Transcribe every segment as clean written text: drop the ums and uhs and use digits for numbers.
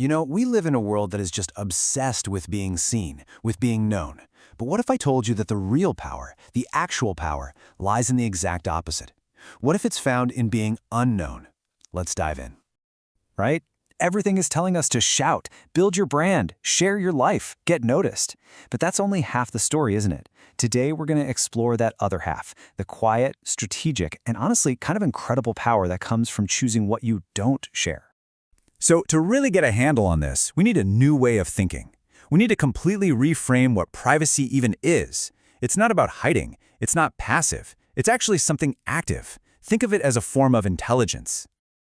You know, we live in a world that is just obsessed with being seen, with being known. But what if I told you that the real power, the actual power, lies in the exact opposite? What if it's found in being unknown? Let's dive in. Right? Everything is telling us to shout, build your brand, share your life, get noticed. But that's only half the story, isn't it? Today, we're going to explore that other half, the quiet, strategic, and honestly kind of incredible power that comes from choosing what you don't share. So to really get a handle on this, we need a new way of thinking. We need to completely reframe what privacy even is. It's not about hiding. It's not passive. It's actually something active. Think of it as a form of intelligence.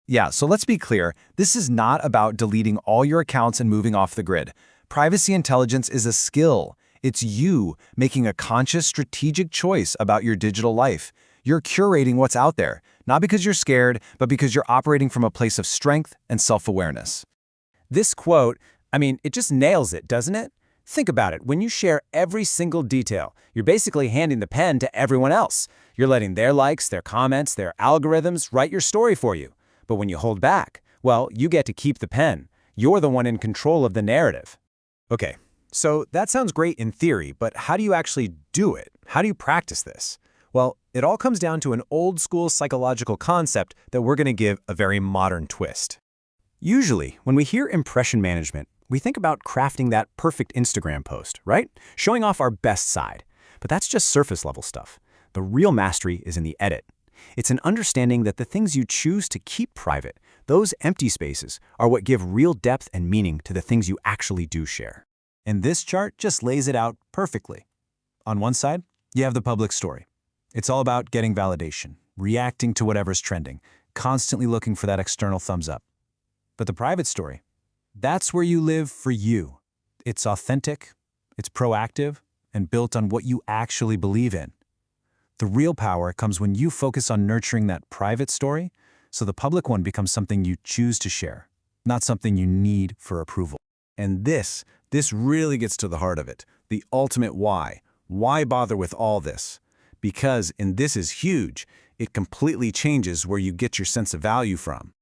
Yeah, so let's be clear. This is not about deleting all your accounts and moving off the grid. Privacy intelligence is a skill. It's you making a conscious, strategic choice about your digital life. You're curating what's out there, not because you're scared, but because you're operating from a place of strength and self-awareness. This quote, it just nails it, doesn't it? Think about it. When you share every single detail, you're basically handing the pen to everyone else. You're letting their likes, their comments, their algorithms write your story for you. But when you hold back, well, you get to keep the pen. You're the one in control of the narrative. Okay, so that sounds great in theory, but how do you actually do it? How do you practice this? Well, it all comes down to an old-school psychological concept that we're going to give a very modern twist. Usually, when we hear impression management, we think about crafting that perfect Instagram post, right? Showing off our best side. But that's just surface-level stuff. The real mastery is in the edit. It's an understanding that the things you choose to keep private, those empty spaces, are what give real depth and meaning to the things you actually do share. And this chart just lays it out perfectly. On one side, you have the public story. It's all about getting validation, reacting to whatever's trending, constantly looking for that external thumbs up. But the private story, that's where you live for you. It's authentic, it's proactive, and built on what you actually believe in. The real power comes when you focus on nurturing that private story, so the public one becomes something you choose to share, not something you need for approval. And this really gets to the heart of it, the ultimate why. Why bother with all this? Because, and this is huge, it completely changes where you get your sense of value from.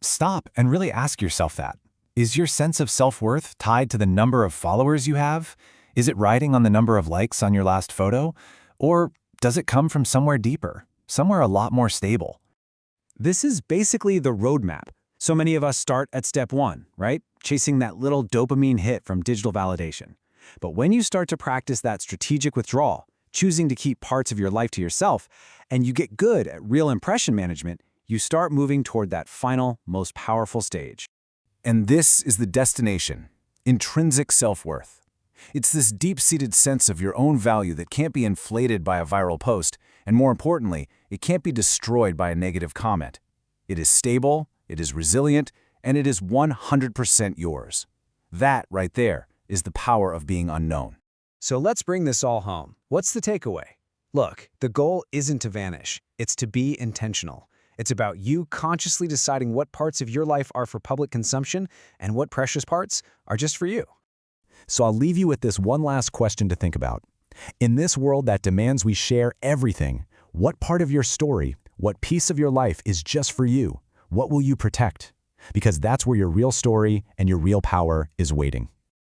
Stop and really ask yourself that. Is your sense of self-worth tied to the number of followers you have? Is it riding on the number of likes on your last photo? Or does it come from somewhere deeper, somewhere a lot more stable? This is basically the roadmap. So many of us start at step one, right? Chasing that little dopamine hit from digital validation. But when you start to practice that strategic withdrawal, choosing to keep parts of your life to yourself, and you get good at real impression management, you start moving toward that final, most powerful stage. And this is the destination, intrinsic self-worth. It's this deep-seated sense of your own value that can't be inflated by a viral post, and more importantly, it can't be destroyed by a negative comment. It is stable, it is resilient, and it is 100% yours. That right there is the power of being unknown. So let's bring this all home. What's the takeaway? Look, the goal isn't to vanish. It's to be intentional. It's about you consciously deciding what parts of your life are for public consumption and what precious parts are just for you. So I'll leave you with this one last question to think about. In this world that demands we share everything, what part of your story, what piece of your life is just for you? What will you protect? Because that's where your real story and your real power is waiting.